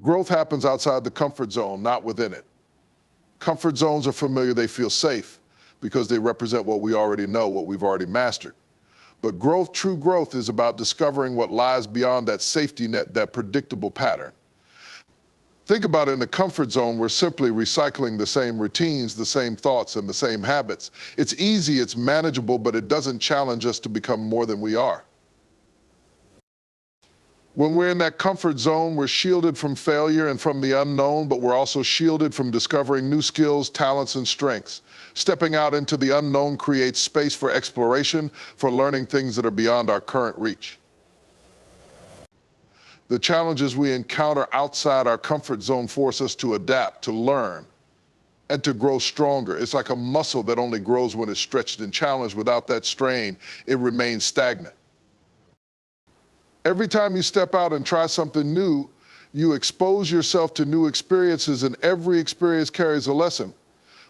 Growth happens outside the comfort zone, not within it. Comfort zones are familiar, they feel safe because they represent what we already know, what we've already mastered. But growth, true growth, is about discovering what lies beyond that safety net, that predictable pattern. Think about it. In the comfort zone, we're simply recycling the same routines, the same thoughts, and the same habits. It's easy, it's manageable, but it doesn't challenge us to become more than we are. When we're in that comfort zone, we're shielded from failure and from the unknown, but we're also shielded from discovering new skills, talents, and strengths. Stepping out into the unknown creates space for exploration, for learning things that are beyond our current reach. The challenges we encounter outside our comfort zone force us to adapt, to learn, and to grow stronger. It's like a muscle that only grows when it's stretched and challenged. Without that strain, it remains stagnant. Every time you step out and try something new, you expose yourself to new experiences, and every experience carries a lesson.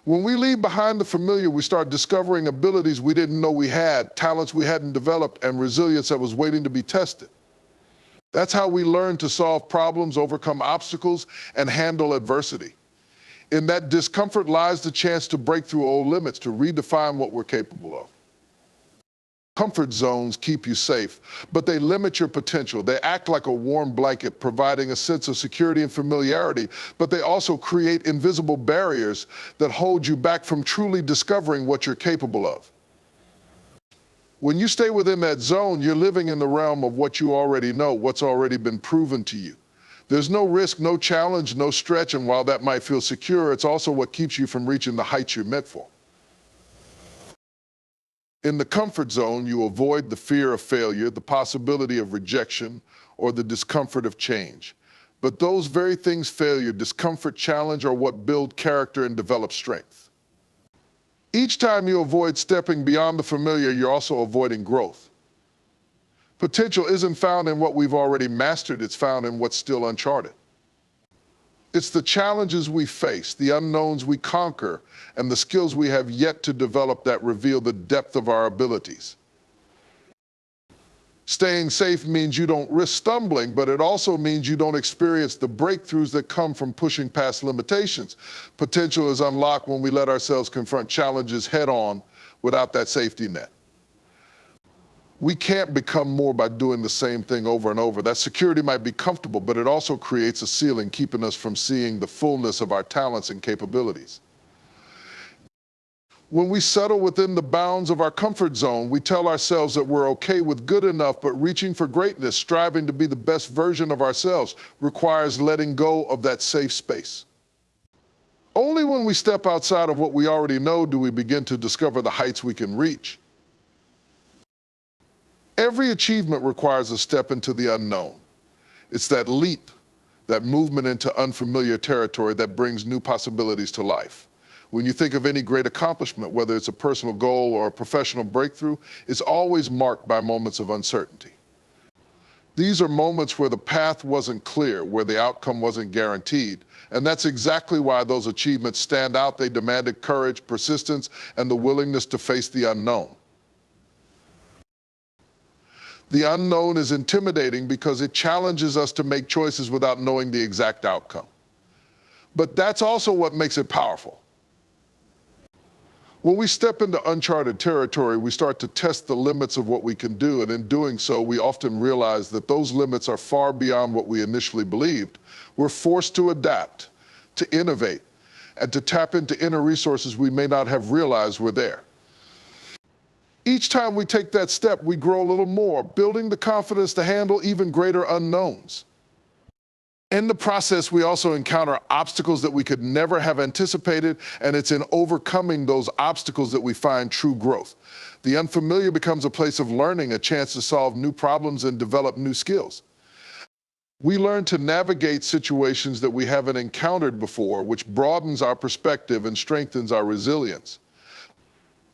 When we leave behind the familiar, we start discovering abilities we didn't know we had, talents we hadn't developed, and resilience that was waiting to be tested. That's how we learn to solve problems, overcome obstacles, and handle adversity. In that discomfort lies the chance to break through old limits, to redefine what we're capable of. Comfort zones keep you safe, but they limit your potential. They act like a warm blanket, providing a sense of security and familiarity, but they also create invisible barriers that hold you back from truly discovering what you're capable of. When you stay within that zone, you're living in the realm of what you already know, what's already been proven to you. There's no risk, no challenge, no stretch, and while that might feel secure, it's also what keeps you from reaching the heights you're meant for. In the comfort zone, you avoid the fear of failure, the possibility of rejection, or the discomfort of change. But those very things, failure, discomfort, challenge, are what build character and develop strength. Each time you avoid stepping beyond the familiar, you're also avoiding growth. Potential isn't found in what we've already mastered, it's found in what's still uncharted. It's the challenges we face, the unknowns we conquer, and the skills we have yet to develop that reveal the depth of our abilities. Staying safe means you don't risk stumbling, but it also means you don't experience the breakthroughs that come from pushing past limitations. Potential is unlocked when we let ourselves confront challenges head on without that safety net. We can't become more by doing the same thing over and over. That security might be comfortable, but it also creates a ceiling, keeping us from seeing the fullness of our talents and capabilities. When we settle within the bounds of our comfort zone, we tell ourselves that we're okay with good enough, but reaching for greatness, striving to be the best version of ourselves, requires letting go of that safe space. Only when we step outside of what we already know do we begin to discover the heights we can reach. Every achievement requires a step into the unknown. It's that leap, that movement into unfamiliar territory that brings new possibilities to life. When you think of any great accomplishment, whether it's a personal goal or a professional breakthrough, it's always marked by moments of uncertainty. These are moments where the path wasn't clear, where the outcome wasn't guaranteed. And that's exactly why those achievements stand out. They demanded courage, persistence, and the willingness to face the unknown. The unknown is intimidating because it challenges us to make choices without knowing the exact outcome. But that's also what makes it powerful. When we step into uncharted territory, we start to test the limits of what we can do, and in doing so, we often realize that those limits are far beyond what we initially believed. We're forced to adapt, to innovate, and to tap into inner resources we may not have realized were there. Each time we take that step, we grow a little more, building the confidence to handle even greater unknowns. In the process, we also encounter obstacles that we could never have anticipated, and it's in overcoming those obstacles that we find true growth. The unfamiliar becomes a place of learning, a chance to solve new problems and develop new skills. We learn to navigate situations that we haven't encountered before, which broadens our perspective and strengthens our resilience.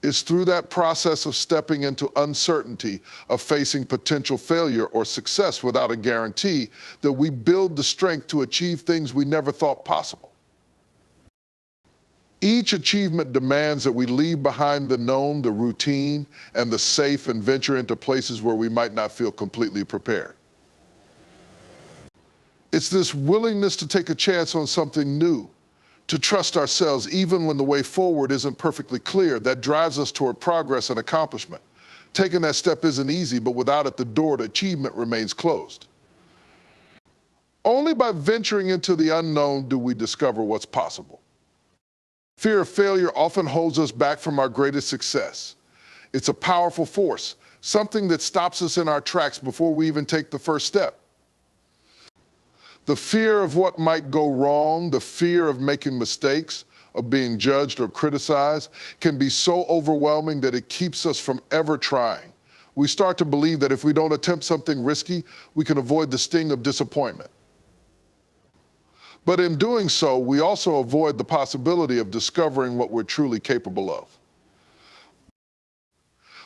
It's through that process of stepping into uncertainty, of facing potential failure or success without a guarantee, that we build the strength to achieve things we never thought possible. Each achievement demands that we leave behind the known, the routine, and the safe, and venture into places where we might not feel completely prepared. It's this willingness to take a chance on something new, to trust ourselves even when the way forward isn't perfectly clear, that drives us toward progress and accomplishment. Taking that step isn't easy, but without it, the door to achievement remains closed. Only by venturing into the unknown do we discover what's possible. Fear of failure often holds us back from our greatest success. It's a powerful force, something that stops us in our tracks before we even take the first step. The fear of what might go wrong, the fear of making mistakes, of being judged or criticized, can be so overwhelming that it keeps us from ever trying. We start to believe that if we don't attempt something risky, we can avoid the sting of disappointment. But in doing so, we also avoid the possibility of discovering what we're truly capable of.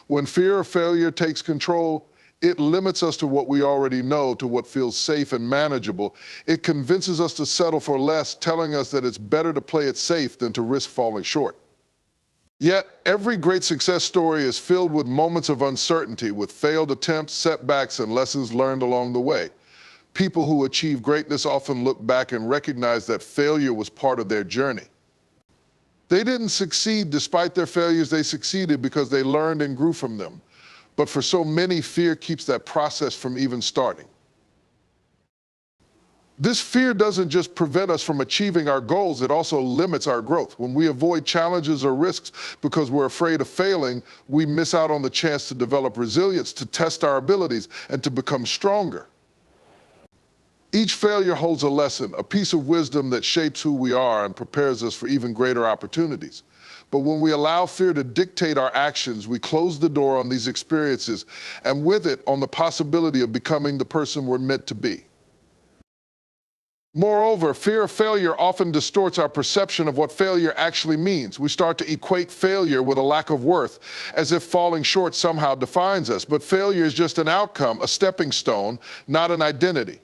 When fear of failure takes control, it limits us to what we already know, to what feels safe and manageable. It convinces us to settle for less, telling us that it's better to play it safe than to risk falling short. Yet, every great success story is filled with moments of uncertainty, with failed attempts, setbacks, and lessons learned along the way. People who achieve greatness often look back and recognize that failure was part of their journey. They didn't succeed despite their failures, they succeeded because they learned and grew from them. But for so many, fear keeps that process from even starting. This fear doesn't just prevent us from achieving our goals, it also limits our growth. When we avoid challenges or risks because we're afraid of failing, we miss out on the chance to develop resilience, to test our abilities, and to become stronger. Each failure holds a lesson, a piece of wisdom that shapes who we are and prepares us for even greater opportunities. But when we allow fear to dictate our actions, we close the door on these experiences, and with it, on the possibility of becoming the person we're meant to be. Moreover, fear of failure often distorts our perception of what failure actually means. We start to equate failure with a lack of worth, as if falling short somehow defines us. But failure is just an outcome, a stepping stone, not an identity.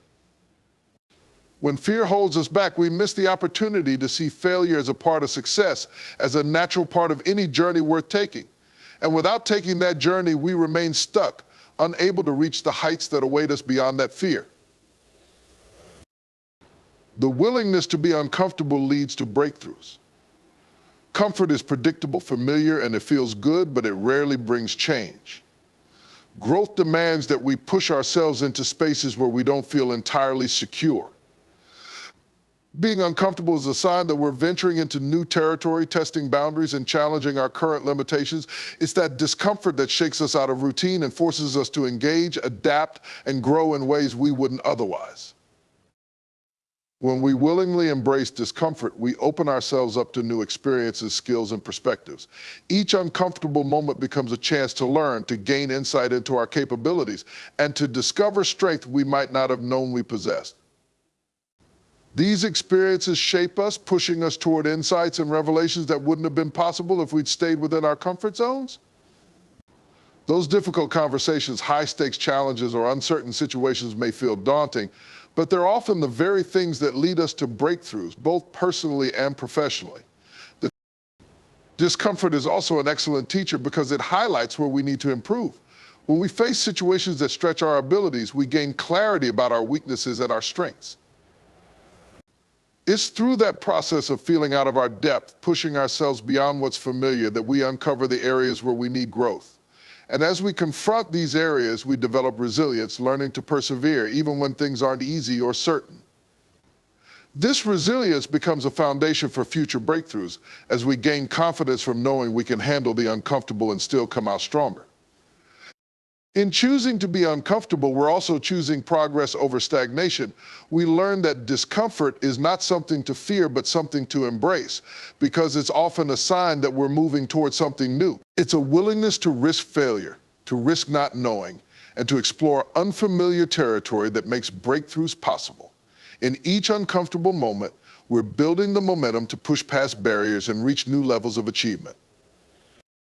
When fear holds us back, we miss the opportunity to see failure as a part of success, as a natural part of any journey worth taking. And without taking that journey, we remain stuck, unable to reach the heights that await us beyond that fear. The willingness to be uncomfortable leads to breakthroughs. Comfort is predictable, familiar, and it feels good, but it rarely brings change. Growth demands that we push ourselves into spaces where we don't feel entirely secure. Being uncomfortable is a sign that we're venturing into new territory, testing boundaries and challenging our current limitations. It's that discomfort that shakes us out of routine and forces us to engage, adapt, and grow in ways we wouldn't otherwise. When we willingly embrace discomfort, we open ourselves up to new experiences, skills, and perspectives. Each uncomfortable moment becomes a chance to learn, to gain insight into our capabilities, and to discover strength we might not have known we possessed. These experiences shape us, pushing us toward insights and revelations that wouldn't have been possible if we'd stayed within our comfort zones. Those difficult conversations, high-stakes challenges, or uncertain situations may feel daunting, but they're often the very things that lead us to breakthroughs, both personally and professionally. The discomfort is also an excellent teacher because it highlights where we need to improve. When we face situations that stretch our abilities, we gain clarity about our weaknesses and our strengths. It's through that process of feeling out of our depth, pushing ourselves beyond what's familiar, that we uncover the areas where we need growth. And as we confront these areas, we develop resilience, learning to persevere even when things aren't easy or certain. This resilience becomes a foundation for future breakthroughs as we gain confidence from knowing we can handle the uncomfortable and still come out stronger. In choosing to be uncomfortable, we're also choosing progress over stagnation. We learn that discomfort is not something to fear, but something to embrace, because it's often a sign that we're moving towards something new. It's a willingness to risk failure, to risk not knowing, and to explore unfamiliar territory that makes breakthroughs possible. In each uncomfortable moment, we're building the momentum to push past barriers and reach new levels of achievement.